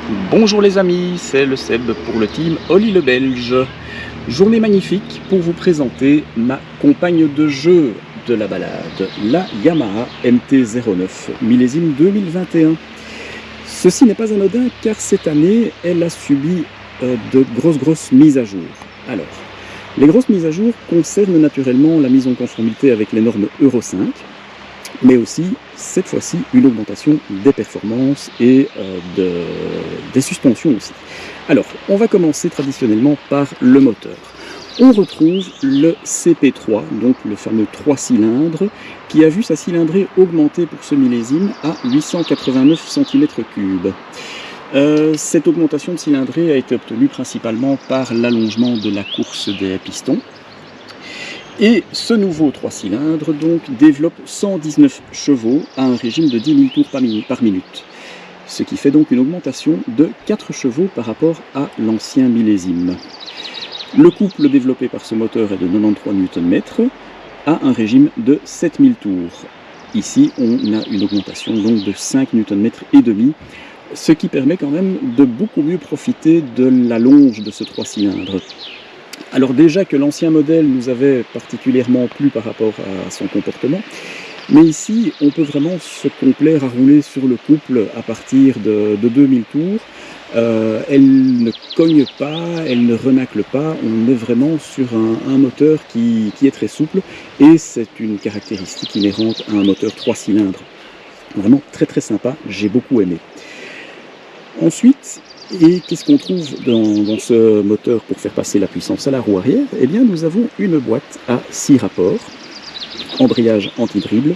Bonjour les amis, c'est le Seb pour le team Oli le Belge. Journée magnifique pour vous présenter ma compagne de jeu de la balade, la Yamaha MT-09 millésime 2021. Ceci n'est pas anodin car cette année elle a subi de grosses mises à jour. Alors, les grosses mises à jour concernent naturellement la mise en conformité avec les normes Euro 5, mais aussi, cette fois-ci, une augmentation des performances et des suspensions aussi. Alors, on va commencer traditionnellement par le moteur. On retrouve le CP3, donc le fameux 3 cylindres, qui a vu sa cylindrée augmenter pour ce millésime à 889 cm3. Cette augmentation de cylindrée a été obtenue principalement par l'allongement de la course des pistons. Et ce nouveau 3 cylindres donc développe 119 chevaux à un régime de 10 000 tours par minute. Ce qui fait donc une augmentation de 4 chevaux par rapport à l'ancien millésime. Le couple développé par ce moteur est de 93 Nm à un régime de 7000 tours. Ici, on a une augmentation donc de 5 Nm et demi, ce qui permet quand même de beaucoup mieux profiter de la longe de ce 3 cylindres. Alors déjà que l'ancien modèle nous avait particulièrement plu par rapport à son comportement, mais ici on peut vraiment se complaire à rouler sur le couple à partir de 2000 tours. Elle ne cogne pas, elle ne renacle pas, on est vraiment sur un moteur qui est très souple et c'est une caractéristique inhérente à un moteur 3 cylindres. Vraiment très sympa, j'ai beaucoup aimé. Ensuite, et qu'est-ce qu'on trouve dans ce moteur pour faire passer la puissance à la roue arrière? Eh bien, nous avons une boîte à 6 rapports, embrayage anti-dribble,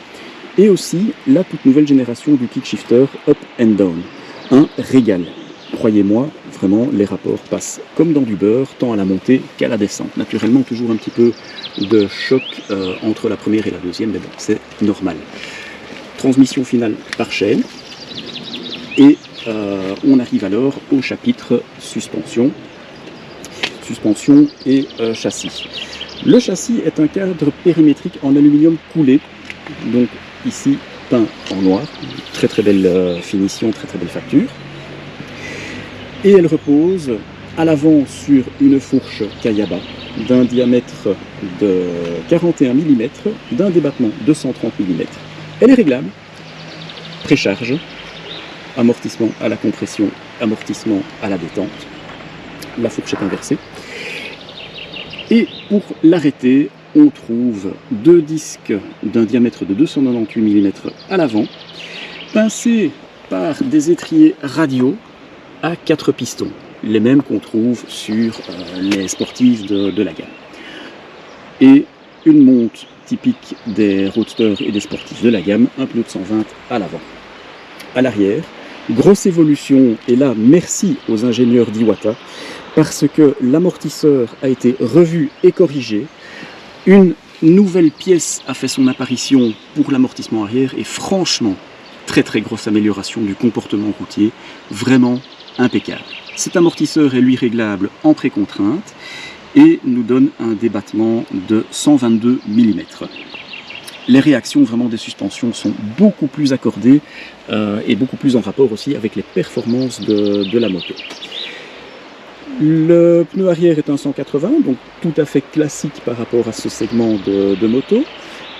et aussi la toute nouvelle génération du kickshifter Up and Down. Un régal. Croyez-moi, vraiment, les rapports passent comme dans du beurre, tant à la montée qu'à la descente. Naturellement, toujours un petit peu de choc entre la première et la deuxième, mais bon, c'est normal. Transmission finale par chaîne, et on arrive alors au chapitre suspension et châssis. Le châssis est un cadre périmétrique en aluminium coulé, donc ici peint en noir, très belle finition, très belle facture. Et elle repose à l'avant sur une fourche Kayaba d'un diamètre de 41 mm, d'un débattement de 130 mm. Elle est réglable, précharge, amortissement à la compression, amortissement à la détente. La fourche est inversée. Et pour l'arrêter, on trouve deux disques d'un diamètre de 298 mm à l'avant, pincés par des étriers radiaux à 4 pistons, les mêmes qu'on trouve sur les sportives de la gamme. Et une monte typique des roadsters et des sportifs de la gamme, un pneu de 120 à l'avant. À l'arrière, grosse évolution, et là merci aux ingénieurs d'Iwata, parce que l'amortisseur a été revu et corrigé. Une nouvelle pièce a fait son apparition pour l'amortissement arrière, et franchement, très grosse amélioration du comportement routier, vraiment impeccable. Cet amortisseur est lui réglable en précontrainte, et nous donne un débattement de 122 mm. Les réactions vraiment des suspensions sont beaucoup plus accordées et beaucoup plus en rapport aussi avec les performances de la moto. Le pneu arrière est un 180, donc tout à fait classique par rapport à ce segment de moto.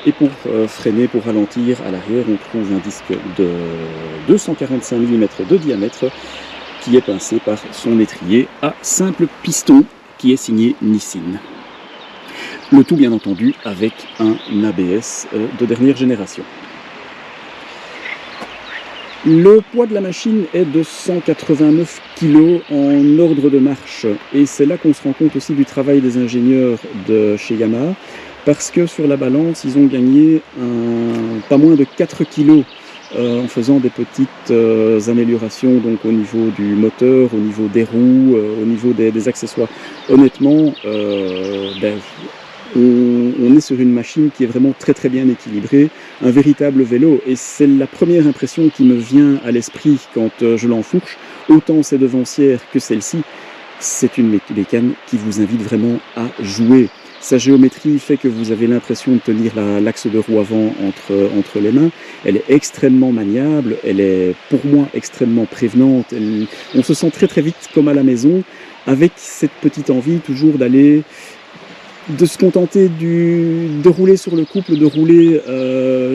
Et pour freiner, pour ralentir à l'arrière, on trouve un disque de 245 mm de diamètre qui est pincé par son étrier à simple piston qui est signé Nissin. Le tout bien entendu avec un ABS de dernière génération. Le poids de la machine est de 189 kg en ordre de marche, et c'est là qu'on se rend compte aussi du travail des ingénieurs de chez Yamaha, parce que sur la balance ils ont gagné pas moins de 4 kg en faisant des petites améliorations donc au niveau du moteur, au niveau des roues, au niveau des accessoires. Honnêtement, on est sur une machine qui est vraiment très bien équilibrée, un véritable vélo, et c'est la première impression qui me vient à l'esprit quand je l'enfourche. Autant ses devancières que celle-ci, c'est une mécane qui vous invite vraiment à jouer. Sa géométrie fait que vous avez l'impression de tenir l'axe de roue avant entre les mains. Elle est extrêmement maniable, elle est pour moi extrêmement prévenante. On se sent très très vite comme à la maison, avec cette petite envie toujours de se contenter de rouler sur le couple, de rouler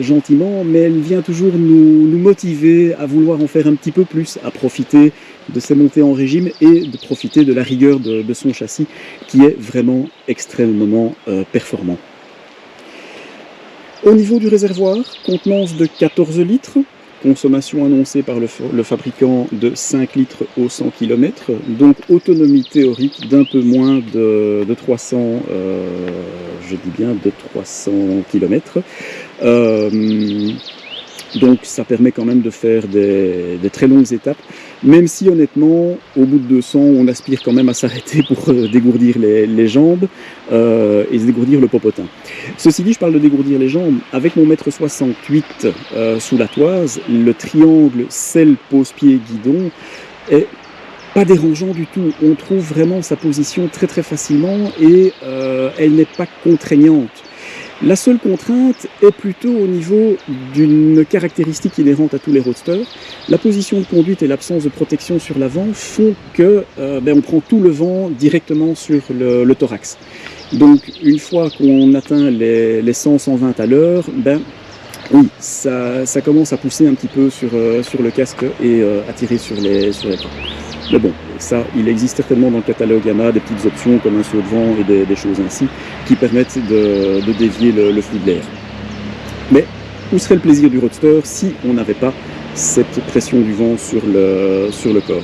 gentiment, mais elle vient toujours nous motiver à vouloir en faire un petit peu plus, à profiter de ses montées en régime et de profiter de la rigueur de son châssis qui est vraiment extrêmement performant. Au niveau du réservoir, contenance de 14 litres, consommation annoncée par le fabricant de 5 litres au 100 km, donc autonomie théorique d'un peu moins de 300, je dis bien de 300 km. Donc ça permet quand même de faire des très longues étapes, même si honnêtement, au bout de 200, on aspire quand même à s'arrêter pour dégourdir les jambes et dégourdir le popotin. Ceci dit, je parle de dégourdir les jambes. Avec mon 1,68 m sous la toise, le triangle selle, pose-pied, guidon est pas dérangeant du tout. On trouve vraiment sa position très très facilement et elle n'est pas contraignante. La seule contrainte est plutôt au niveau d'une caractéristique inhérente à tous les roadsters. La position de conduite et l'absence de protection sur l'avant font que on prend tout le vent directement sur le thorax. Donc une fois qu'on atteint les 100-120 à l'heure, oui, ça commence à pousser un petit peu sur le casque et à tirer sur les bras. Mais bon, ça, il existe certainement dans le catalogue Yamaha des petites options comme un saut de vent et des choses ainsi qui permettent de dévier le flux de l'air. Mais où serait le plaisir du roadster si on n'avait pas cette pression du vent sur le corps?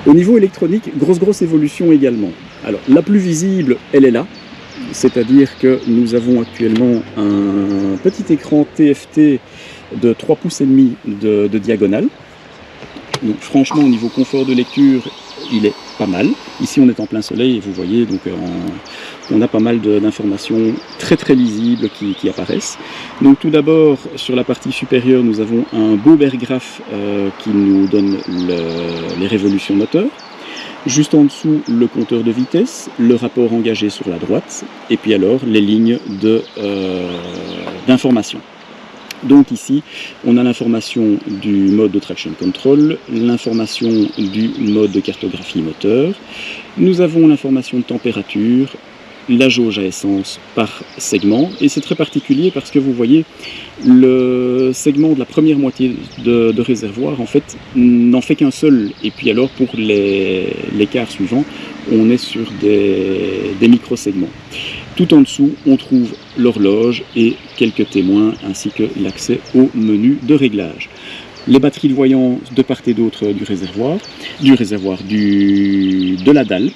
Au niveau électronique, grosse évolution également. Alors, la plus visible, elle est là. C'est-à-dire que nous avons actuellement un petit écran TFT de 3,5 pouces de diagonale. Donc franchement, au niveau confort de lecture, il est pas mal. Ici, on est en plein soleil et vous voyez, donc on a pas mal d'informations très très lisibles qui apparaissent. Donc tout d'abord, sur la partie supérieure, nous avons un beau bergraphe qui nous donne les révolutions moteurs. Juste en dessous, le compteur de vitesse, le rapport engagé sur la droite, et puis alors les lignes d'information. Donc ici, on a l'information du mode de traction control, l'information du mode de cartographie moteur, nous avons l'information de température, la jauge à essence par segment, et c'est très particulier parce que vous voyez, le segment de la première moitié de réservoir, en fait, n'en fait qu'un seul, et puis alors pour les quarts suivants, on est sur des micro-segments. Tout en dessous, on trouve l'horloge et quelques témoins, ainsi que l'accès au menu de réglage. Les batteries de voyants de part et d'autre de la dalle.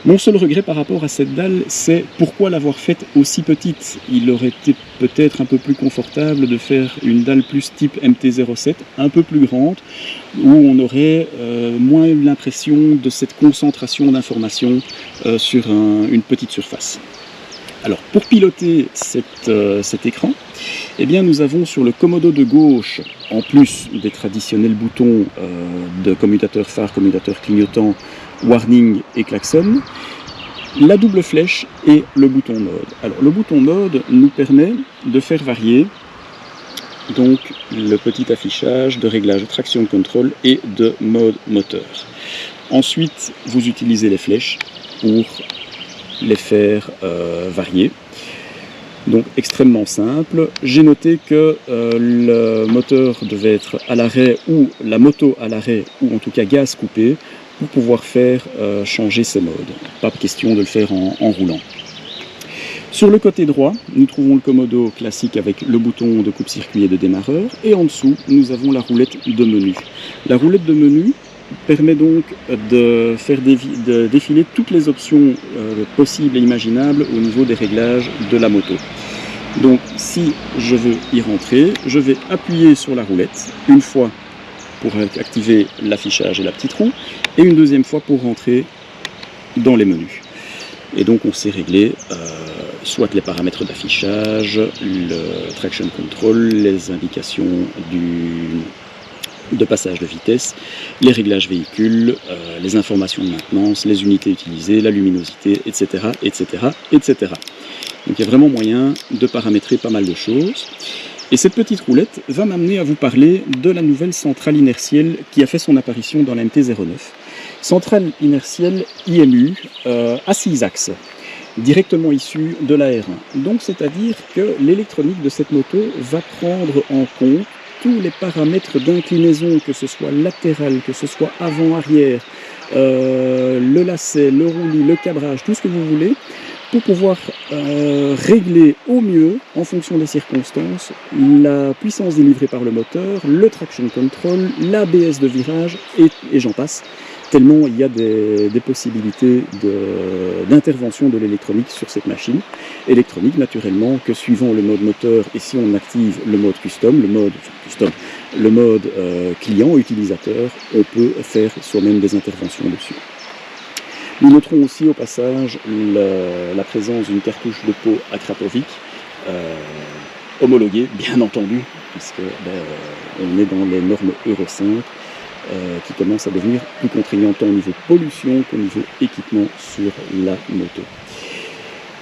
Mon seul regret par rapport à cette dalle, c'est pourquoi l'avoir faite aussi petite. Il aurait été peut-être un peu plus confortable de faire une dalle plus type MT-07, un peu plus grande, où on aurait moins eu l'impression de cette concentration d'informations sur une petite surface. Alors, pour piloter cet écran, eh bien, nous avons sur le commodo de gauche, en plus des traditionnels boutons de commutateur phare, commutateur clignotant, warning et klaxon, la double flèche et le bouton mode. Alors, le bouton mode nous permet de faire varier donc le petit affichage de réglage de traction control et de mode moteur. Ensuite, vous utilisez les flèches pour les faire varier. Donc extrêmement simple. J'ai noté que le moteur devait être à l'arrêt ou la moto à l'arrêt ou en tout cas gaz coupé pour pouvoir faire changer ses modes. Pas question de le faire en roulant. Sur le côté droit, nous trouvons le commodo classique avec le bouton de coupe-circuit et de démarreur et en dessous, nous avons la roulette de menu. La roulette de menu permet donc de faire défiler toutes les options possibles et imaginables au niveau des réglages de la moto. Donc si je veux y rentrer, je vais appuyer sur la roulette une fois pour activer l'affichage et la petite roue et une deuxième fois pour rentrer dans les menus. Et donc on sait régler soit les paramètres d'affichage, le traction control, les indications de passage de vitesse, les réglages véhicules, les informations de maintenance, les unités utilisées, la luminosité, etc., etc., etc. Donc il y a vraiment moyen de paramétrer pas mal de choses. Et cette petite roulette va m'amener à vous parler de la nouvelle centrale inertielle qui a fait son apparition dans la MT-09. Centrale inertielle IMU à 6 axes, directement issue de la R1. Donc c'est-à-dire que l'électronique de cette moto va prendre en compte tous les paramètres d'inclinaison, que ce soit latéral, que ce soit avant-arrière, le lacet, le roulis, le cabrage, tout ce que vous voulez, pour pouvoir régler au mieux, en fonction des circonstances, la puissance délivrée par le moteur, le traction control, l'ABS de virage, et j'en passe, tellement il y a des possibilités d'intervention de l'électronique sur cette machine. Électronique, naturellement, que suivant le mode moteur, et si on active le mode custom, le mode client, utilisateur, on peut faire soi-même des interventions dessus. Nous noterons aussi au passage la présence d'une cartouche de peau à Krapovic, homologuée, bien entendu, puisque on est dans les normes Euro 5, qui commencent à devenir plus contraignantes tant au niveau pollution qu'au niveau équipement sur la moto.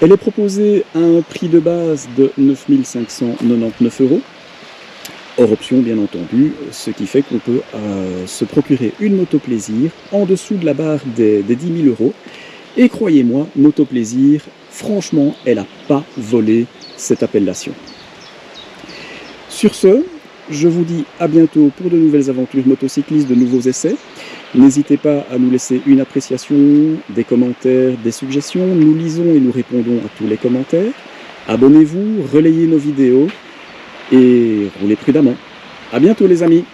Elle est proposée à un prix de base de 9 599 €, hors option bien entendu, ce qui fait qu'on peut se procurer une moto plaisir en dessous de la barre des 10 000 €. Et croyez-moi, moto plaisir, franchement, elle n'a pas volé cette appellation. Sur ce, je vous dis à bientôt pour de nouvelles aventures motocyclistes, de nouveaux essais. N'hésitez pas à nous laisser une appréciation, des commentaires, des suggestions. Nous lisons et nous répondons à tous les commentaires. Abonnez-vous, relayez nos vidéos et roulez prudemment. À bientôt les amis.